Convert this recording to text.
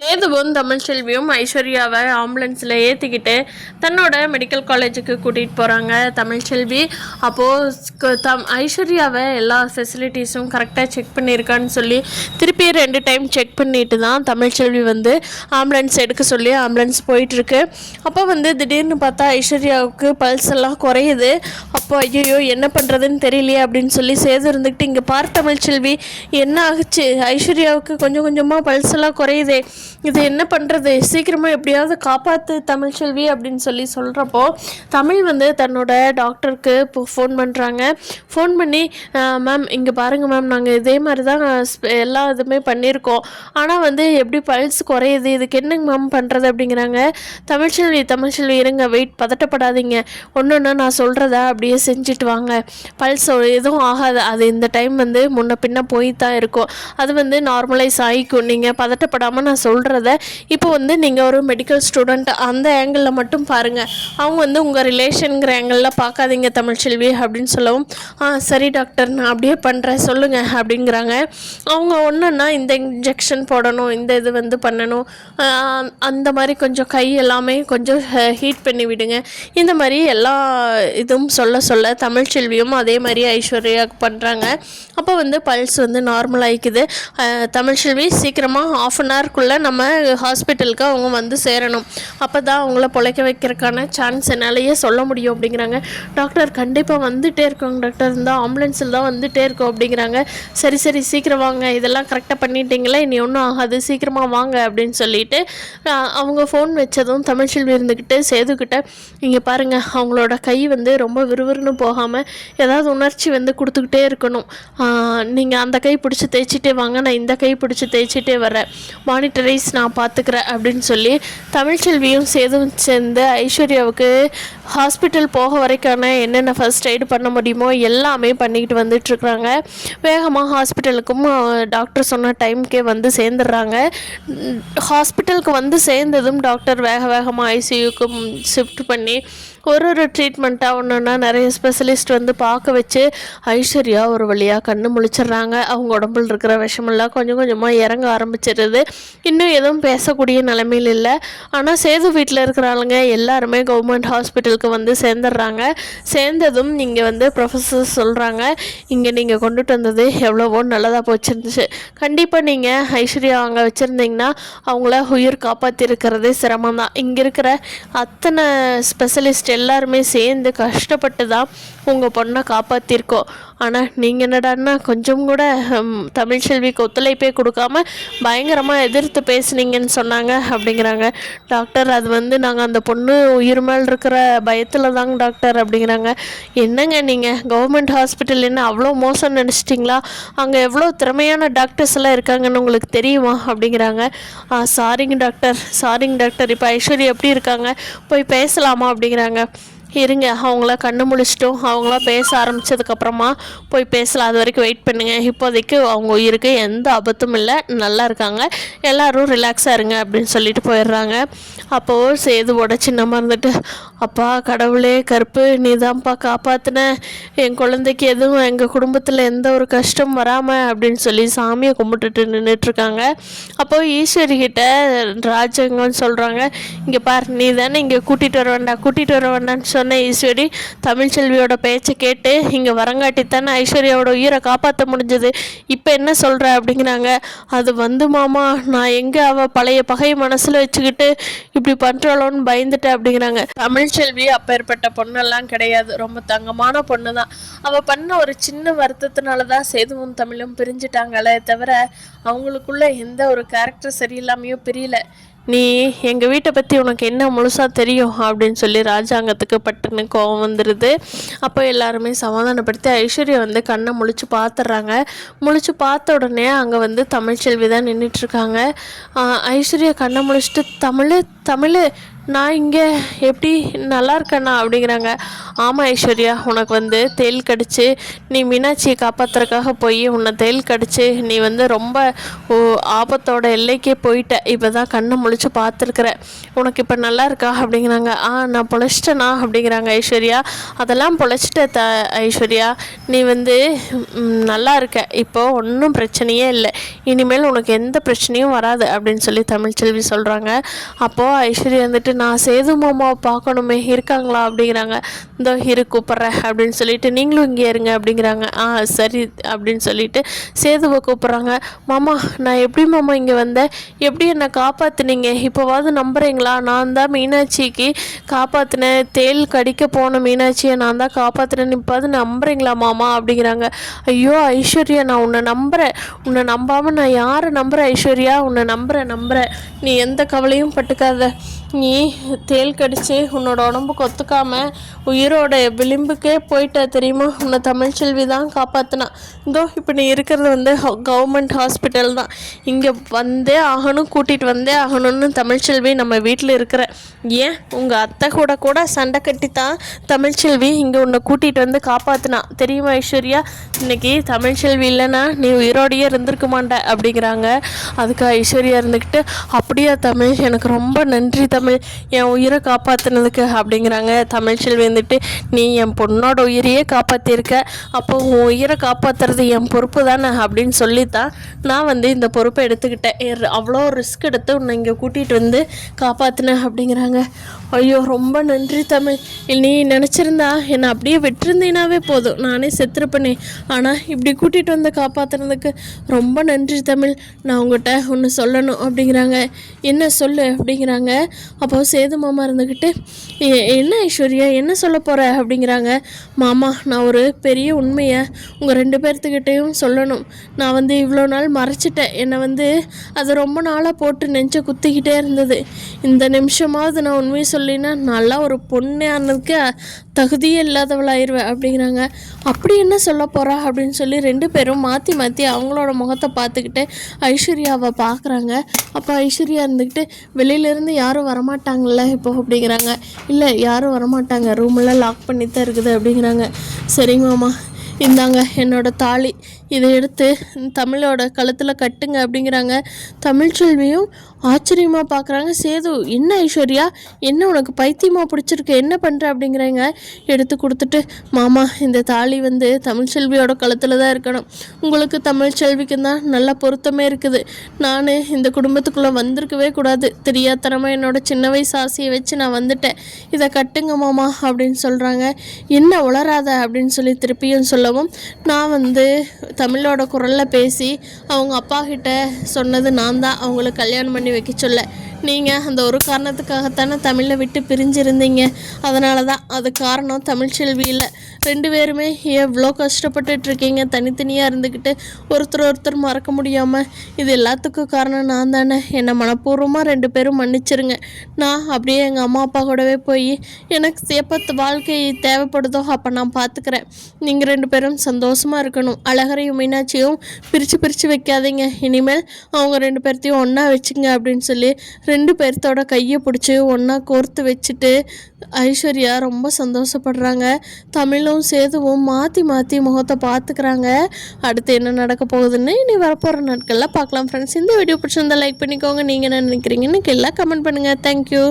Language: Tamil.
சேதுவும் தமிழ்ச்செல்வியும் ஐஸ்வர்யாவை ஆம்புலன்ஸில் ஏற்றிக்கிட்டு தன்னோட மெடிக்கல் காலேஜுக்கு கூட்டிகிட்டு போகிறாங்க தமிழ்ச்செல்வி. அப்போது ஐஸ்வர்யாவை எல்லா ஃபெசிலிட்டிஸும் கரெக்டாக செக் பண்ணியிருக்கான்னு சொல்லி திருப்பி 2 டைம் செக் பண்ணிட்டு தான் தமிழ்ச்செல்வி வந்து ஆம்புலன்ஸ் எடுக்க சொல்லி ஆம்புலன்ஸ் போயிட்டுருக்கு. அப்போ வந்து திடீர்னு பார்த்தா ஐஸ்வர்யாவுக்கு பல்ஸ் எல்லாம் குறையுது. அப்போ ஐயோ என்ன பண்ணுறதுன்னு தெரியலையே அப்படின்னு சொல்லி சேது இருந்துக்கிட்டு, இங்கே பார் தமிழ்ச்செல்வி என்ன ஆகுச்சு, ஐஸ்வர்யாவுக்கு கொஞ்சம் கொஞ்சமாக பல்ஸ் எல்லாம் குறையுதே, இது என்ன பண்ணுறது, சீக்கிரமாக எப்படியாவது காப்பாற்று தமிழ்ச்செல்வி அப்படின்னு சொல்லி சொல்கிறப்போ தமிழ் வந்து தன்னோட டாக்டருக்கு இப்போ ஃபோன் பண்ணுறாங்க. ஃபோன் பண்ணி, மேம் இங்கே பாருங்கள் மேம், நாங்கள் இதே மாதிரி தான் எல்லா இதுவுமே பண்ணியிருக்கோம், ஆனால் வந்து எப்படி பல்ஸ் குறையுது, இதுக்கு என்னங்க மேம் பண்ணுறது அப்படிங்கிறாங்க. தமிழ்ச்செல்வி இருங்க, வெயிட், பதட்டப்படாதீங்க, ஒன்று நான் சொல்கிறத அப்படியே செஞ்சுட்டு வாங்க, பல்ஸ் எதுவும் ஆகாது, அது இந்த டைம் வந்து முன்ன பின்ன போய் தான் இருக்கும், அது வந்து நார்மலைஸ் ஆகிக்கும், நீங்கள் பதட்டப்படாமல் நான் சொல்கிறத இப்போ வந்து நீங்கள் ஒரு மெடிக்கல் ஸ்டூடெண்ட் அந்த ஆங்கிளில் மட்டும் பாருங்கள், அவங்க வந்து உங்கள் ரிலேஷனுங்கிற ஆங்கிளில் பார்க்காதீங்க தமிழ்ச்செல்வி அப்படின்னு சொல்லவும், சரி டாக்டர் நான் அப்படியே பண்ணுறேன் சொல்லுங்கள் அப்படிங்கிறாங்க. அவங்க ஒன்றுன்னா இந்த இன்ஜெக்ஷன் போடணும், இந்த இது வந்து பண்ணணும், அந்த மாதிரி கொஞ்சம் கை எல்லாமே கொஞ்சம் ஹீட் பண்ணி விடுங்க, இந்த மாதிரி எல்லா இதுவும் சொல்ல தமிழ்ச்செல்வியும் அதே மாதிரி ஐஸ்வர்யாவுக்கு பண்ணுறாங்க. அப்போ வந்து பல்ஸ் வந்து நார்மல் ஆகிக்குது. தமிழ்ச்செல்வி சீக்கிரமாக 1/2 ஹவர்க்குள்ளே நம்ம ஹாஸ்பிட்டலுக்கு அவங்க வந்து சேரணும், அப்போ தான் அவங்கள பொழைக்க வைக்கிறதுக்கான சான்ஸ் என்னாலேயே சொல்ல முடியும் அப்படிங்கிறாங்க. டாக்டர் கண்டிப்பாக வந்துகிட்டே இருக்கோங்க டாக்டர், இந்த ஆம்புலன்ஸில் தான் வந்துகிட்டே இருக்கோம் அப்படிங்கிறாங்க. சரி சீக்கிரம் வாங்க, இதெல்லாம் கரெக்டாக பண்ணிட்டீங்களே, இனி ஒன்றும் ஆகாது, சீக்கிரமாக வாங்க அப்படின்னு சொல்லிட்டு அவங்க ஃபோன் வச்சதும் தமிழ்ச்செல்வி இருந்துக்கிட்டு சேதுக்கிட்ட, இங்கே பாருங்கள் அவங்களோட கை வந்து ரொம்ப விறுவிறுன்னு போகாமல் ஏதாவது உணர்ச்சி வந்து கொடுத்துக்கிட்டே இருக்கணும், நீங்கள் அந்த கை பிடிச்சி தேய்ச்சிட்டே வாங்க, நான் இந்த கை பிடிச்சி தேய்ச்சிட்டே வரேன், மானிட்டரைஸ் நான் பார்த்துக்கிறேன் அப்படின்னு சொல்லி தமிழ்ச்செல்வியும் சேதுவும் சேர்ந்து ஐஸ்வர்யாவுக்கு ஹாஸ்பிட்டல் போக வரைக்கான என்னென்ன ஃபர்ஸ்ட் எய்டு பண்ண முடியுமோ எல்லாமே பண்ணிக்கிட்டு வந்துட்டுருக்குறாங்க. வேகமாக ஹாஸ்பிட்டலுக்கும் டாக்டர் சொன்ன டைமுக்கே வந்து சேர்ந்துடுறாங்க. ஹாஸ்பிட்டலுக்கு வந்து சேர்ந்ததும் டாக்டர் வேகமாக ஐசியூக்கும் ஷிஃப்ட் பண்ணி ஒரு ட்ரீட்மெண்ட்டாக ஒன்றுன்னா நிறைய ஸ்பெஷலிஸ்ட் வந்து பார்க்க வச்சு ஐஸ்வர்யா ஒரு வழியாக கண்ணு முழிச்சிடுறாங்க. அவங்க உடம்புல இருக்கிற விஷமெல்லாம் கொஞ்சம் கொஞ்சமாக இறங்க ஆரம்பிச்சிடுது. இன்னும் எதுவும் பேசக்கூடிய நிலைமையில் இல்லை. ஆனால் சேது வீட்டில் இருக்கிறாளுங்க எல்லாருமே கவர்மெண்ட் ஹாஸ்பிட்டலுக்கு வந்து சேர்ந்துடுறாங்க. சேர்ந்ததும் இங்கே வந்து ப்ரொஃபஸர் சொல்கிறாங்க, இங்கே நீங்கள் கொண்டுட்டு வந்தது எவ்வளவோ நல்லதாக போச்சிருந்துச்சு, கண்டிப்பாக நீங்கள் ஐஸ்வர்யா அங்கே வச்சுருந்தீங்கன்னா அவங்கள உயிர் காப்பாற்றிருக்கிறதே சிரமம் தான், இங்கே இருக்கிற அத்தனை ஸ்பெஷலிஸ்ட் எல்லாருமே சேர்ந்து கஷ்டப்பட்டு தான் உங்கள் பொண்ணை காப்பாற்றிருக்கோம், ஆனால் நீங்கள் என்னடான்னா கொஞ்சம் கூட தமிழ்ச்செல்விக்கு ஒத்துழைப்பே கொடுக்காம பயங்கரமாக எதிர்த்து பேசுனீங்கன்னு சொன்னாங்க அப்படிங்கிறாங்க. டாக்டர் அது வந்து நாங்கள் அந்த பொண்ணு உயிர் மேல் இருக்கிற பயத்தில் தாங்க டாக்டர் அப்படிங்கிறாங்க. என்னங்க நீங்கள் கவர்மெண்ட் ஹாஸ்பிட்டல் என்ன அவ்வளோ மோசம் நினச்சிட்டிங்களா, அங்கே எவ்வளோ திறமையான டாக்டர்ஸ் எல்லாம் இருக்காங்கன்னு உங்களுக்கு தெரியுமா அப்படிங்கிறாங்க. சாரிங்க டாக்டர் இப்போ ஐஸ்வர்யா எப்படி இருக்காங்க, போய் பேசலாமா அப்படிங்கிறாங்க. இருங்க அவங்கள கண்ணு முழிச்சிட்டோம், அவங்களாம் பேச ஆரம்பித்ததுக்கப்புறமா போய் பேசலாம், அது வரைக்கும் வெயிட் பண்ணுங்கள், இப்போதைக்கு அவங்க உயிருக்கு எந்த ஆபத்தும் இல்லை, நல்லா இருக்காங்க, எல்லோரும் ரிலாக்ஸாக இருங்க அப்படின்னு சொல்லிட்டு போயிடுறாங்க. அப்போது சேதுவோட சின்னமாக இருந்துட்டு, அப்பா கடவுளே கருப்பு நீ தான்ப்பா காப்பாற்றின, என் குழந்தைக்கு எதுவும் எங்கள் குடும்பத்தில் எந்த ஒரு கஷ்டம் வராமல் அப்படின்னு சொல்லி சாமியை கும்பிட்டுட்டு நின்றுட்டுருக்காங்க. அப்போது ஈஸ்வரிக்கிட்ட ராஜங்கன்னு சொல்கிறாங்க, இங்கே பார் நீ தானே இங்கே கூட்டிகிட்டு வர வேண்டான்னு சொன்ன ஈஸ்வரி, தமிழ்ச்செல்வியோட பேச்சை கேட்டு இங்கே வரங்காட்டி தானே ஐஸ்வர்யாவோட உயிரை காப்பாற்ற முடிஞ்சது, இப்போ என்ன சொல்கிற அப்படிங்கிறாங்க. அது வந்து மாமா நான் எங்கே அவள் பழைய பகை மனசில் வச்சுக்கிட்டு இப்படி பண்ணுறாளோன்னு பயந்துட்டேன் அப்படிங்கிறாங்க. தமிழ்ச்செல்வி அப்பேற்பட்ட பொண்ணெல்லாம் கிடையாது, ரொம்ப தங்கமான பொண்ணு தான், அவள் பண்ண ஒரு சின்ன வருத்தத்தினால தான் சேதுவும் தமிழும் பிரிஞ்சுட்டாங்களே தவிர அவங்களுக்குள்ள எந்த ஒரு கேரக்டர் சரியில்லாமையும் பிரியல. நீ எங்கள் வீட்டை பற்றி உனக்கு என்ன முழுசாக தெரியும் அப்படின்னு சொல்லி ராஜாங்கத்துக்கு பட்டுன்னு கோவம் வந்துடுது. அப்போ எல்லாருமே சமாதானப்படுத்தி ஐஸ்வர்யா வந்து கண்ணை முழிச்சு பார்த்துட்றாங்க. முழிச்சு பார்த்த உடனே அங்கே வந்து தமிழ்ச்செல்வி தான் நின்றுட்டுருக்காங்க. ஐஸ்வர்யா கண்ணை முழிச்சிட்டு, தமிழ் நான் இங்கே எப்படி நல்லா இருக்கேண்ணா அப்படிங்கிறாங்க. ஆமாம் ஐஸ்வர்யா, உனக்கு வந்து தேள் கடிச்சு நீ மீனாட்சியை காப்பாற்றுறதுக்காக போய் உன்னை தேள் கடிச்சு நீ வந்து ரொம்ப ஆபத்தோட எல்லைக்கே போயிட்ட. இப்போ தான் கண்ணை முழிச்சு பார்த்துருக்குற. உனக்கு இப்போ நல்லா இருக்கா அப்படிங்கிறாங்க. நான் பொழைச்சிட்டேண்ணா அப்படிங்கிறாங்க ஐஸ்வர்யா. அதெல்லாம் பொழைச்சிட்ட ஐஸ்வர்யா, நீ வந்து நல்லா இருக்க, இப்போது ஒன்றும் பிரச்சனையே இல்லை, இனிமேல் உனக்கு எந்த பிரச்சனையும் வராது அப்படின்னு சொல்லி தமிழ்ச்செல்வி சொல்கிறாங்க. அப்போது ஐஸ்வர்யா வந்துட்டு நான் சேது மாமாவை பார்க்கணுமே, இருக்காங்களா அப்படிங்கிறாங்க. இதோ கூப்பிட்றேன் அப்படின்னு சொல்லிட்டு நீங்களும் இங்கே இருங்க அப்படிங்கிறாங்க. சரி அப்படின்னு சொல்லிட்டு சேதுவை கூப்பிட்றாங்க. மாமா, நான் எப்படி மாமா இங்கே வந்தேன், எப்படி என்னை காப்பாற்றுனீங்க, இப்போவாது நம்புறீங்களா? நான் தான் மீனாட்சிக்கு காப்பாற்றினேன், தேள் கடிக்க போன மீனாட்சியை நான் தான் காப்பாற்றினேன், இப்போது நம்புறீங்களா மாமா அப்படிங்கிறாங்க. ஐயோ ஐஸ்வர்யா, நான் உன்னை நம்புகிறேன், உன்னை நம்பாமல் நான் யாரை நம்புகிறேன் ஐஸ்வர்யா, உன்னை நம்புகிறேன், நீ எந்த கவலையும் பட்டுக்காத. நீ தேள் கடிச்சு உன்னோட உடம்புக்கு ஒத்துக்காமல் உயிரோட விளிம்புக்கே போயிட்ட தெரியுமா, உன்னை தமிழ்ச்செல்வி தான் காப்பாற்றினா. இதோ இப்போ நீ இருக்கிறது வந்து கவர்மெண்ட் ஹாஸ்பிட்டல் தான், இங்கே வந்தே ஆகணும், கூட்டிகிட்டு வந்தே ஆகணும்னு தமிழ்ச்செல்வி நம்ம வீட்டில் இருக்கிற. ஏன் உங்கள் அத்தை கூட சண்டை கட்டி தான் தமிழ்ச்செல்வி இங்கே உன்னை கூட்டிகிட்டு வந்து காப்பாற்றினா தெரியுமா ஐஸ்வர்யா. இன்றைக்கி தமிழ்ச்செல்வி இல்லைன்னா நீ உயிரோடையே இருந்திருக்க மாட்ட அப்படிங்கிறாங்க. அதுக்கு ஐஸ்வர்யா இருந்துக்கிட்டு, அப்படியா தமிழ், எனக்கு ரொம்ப நன்றி தமிழ், என் உயிரை காப்பாற்றினதுக்கு அப்படிங்கிறாங்க. தமிழ்ச்செல்வி வந்துட்டு, நீ என் பொண்ணோட உயிரையே காப்பாற்றிருக்க, அப்போ உன் உயிரை காப்பாற்றுறது என் பொறுப்பு தானே அப்படின்னு சொல்லித்தான் நான் வந்து இந்த பொறுப்பை எடுத்துக்கிட்டேன், அவ்வளோ ரிஸ்க் எடுத்து உன்னை இங்கே கூட்டிகிட்டு வந்து காப்பாற்றினேன் அப்படிங்கிறாங்க. ஐயோ ரொம்ப நன்றி தமிழ், நீ நினச்சிருந்தா என்னை அப்படியே விட்டுருந்தீனாவே போதும், நானே செத்துருப்பேனே, ஆனால் இப்படி கூட்டிகிட்டு வந்து காப்பாற்றுனதுக்கு ரொம்ப நன்றி தமிழ், நான் உங்கள்கிட்ட ஒன்று சொல்லணும் அப்படிங்கிறாங்க. என்ன சொல்லு அப்படிங்கிறாங்க. அப்போ சேது மாமா இருந்துக்கிட்டு, என்ன ஐஸ்வர்யா என்ன சொல்ல போகிற அப்படிங்கிறாங்க. மாமா, நான் ஒரு பெரிய உண்மையை உங்கள் 2 பேர்த்துக்கிட்டையும் சொல்லணும், நான் வந்து இவ்வளோ நாள் மறைச்சிட்டேன், என்னை வந்து அது ரொம்ப நாளாக போட்டு நெஞ்சை குத்திக்கிட்டே இருந்தது, இந்த நிமிஷமாவது நான் உண்மையை சொல்லினா நல்லா ஒரு பொண்ணானதுக்கு தகுதியே இல்லாதவளாயிருவேன் அப்படிங்கிறாங்க. அப்படி என்ன சொல்ல போகிறா அப்படின்னு சொல்லி 2 பேரும் மாற்றி மாற்றி அவங்களோட முகத்தை பார்த்துக்கிட்டு ஐஸ்வர்யாவை பார்க்குறாங்க. அப்போ ஐஸ்வர்யா இருந்துக்கிட்டு, வெளியிலேருந்து யாரும் வரமாட்டாங்கள்ல இப்போ அப்படிங்கிறாங்க. இல்லை யாரும் வரமாட்டாங்க, ரூமெல்லாம் லாக் பண்ணி தான் இருக்குது அப்படிங்கிறாங்க. சரிங்க மாமா, இந்தாங்க என்னோட தாலி, இதை எடுத்து தமிழோட கழுத்தில் கட்டுங்க அப்படிங்கிறாங்க. தமிழ்ச்செல்வியும் ஆச்சரியமாக பார்க்குறாங்க. சேது, என்ன ஐஸ்வர்யா, என்ன உனக்கு பைத்தியமாக பிடிச்சிருக்கு, என்ன பண்ணுற அப்படிங்கிறாங்க. எடுத்து கொடுத்துட்டு, மாமா இந்த தாலி வந்து தமிழ்ச்செல்வியோட கழுத்தில் தான் இருக்கணும், உங்களுக்கு தமிழ்ச்செல்விக்கு தான் நல்ல பொருத்தமே இருக்குது, நான் இந்த குடும்பத்துக்குள்ளே வந்திருக்கவே கூடாது, தெரியாதனமாக என்னோட சின்ன வயசு ஆசையை வச்சு நான் வந்துட்டேன், இதை கட்டுங்க மாமா அப்படின்னு சொல்கிறாங்க. என்ன உளராத அப்படின்னு சொல்லி திருப்பியும் சொல்லவும், நான் வந்து தமிழோட குரலில் பேசி அவங்க அப்பா கிட்ட சொன்னது நான் தான், அவங்களுக்கு கல்யாணம் பண்ணி வைக்க சொல்ல, நீங்கள் அந்த ஒரு காரணத்துக்காகத்தானே தமிழை விட்டு பிரிஞ்சிருந்தீங்க, அதனால தான், அது காரணம் தமிழ்ச்செல்வி இல்லை, 2 பேருமே எவ்வளோ கஷ்டப்பட்டுட்ருக்கீங்க, தனித்தனியாக இருந்துக்கிட்டு ஒருத்தர் மறக்க முடியாமல், இது எல்லாத்துக்கும் காரணம் நான் தானே, என்னை மனப்பூர்வமாக 2 பேரும் மன்னிச்சிருங்க, நான் அப்படியே எங்கள் அம்மா அப்பா கூடவே போய் எனக்கு எப்போ வாழ்க்கை தேவைப்படுதோ அப்போ நான் பார்த்துக்கிறேன், நீங்கள் 2 பேரும் சந்தோஷமாக இருக்கணும், அழகரையும் மீனாட்சியும் பிரித்து வைக்காதீங்க, இனிமேல் அவங்க 2 பேர்த்தையும் ஒன்றா வச்சுங்க அப்படின்னு சொல்லி 2 பேர்த்தோட கையை பிடிச்சி ஒன்றா கோர்த்து வச்சுட்டு ஐஸ்வர்யா ரொம்ப சந்தோஷப்படுறாங்க. தமிழும் சேதுவும் மாற்றி மாற்றி முகத்தை பார்த்துக்கிறாங்க. அடுத்து என்ன நடக்க போகுதுன்னு இனி வரப்போகிற நாட்களில் பார்க்கலாம் ஃப்ரெண்ட்ஸ். இந்த வீடியோ பிடிச்சிருந்தா லைக் பண்ணிக்கோங்க. நீங்கள் என்ன நினைக்கிறீங்கன்னு கீழே கமெண்ட் பண்ணுங்கள். தேங்க்யூ.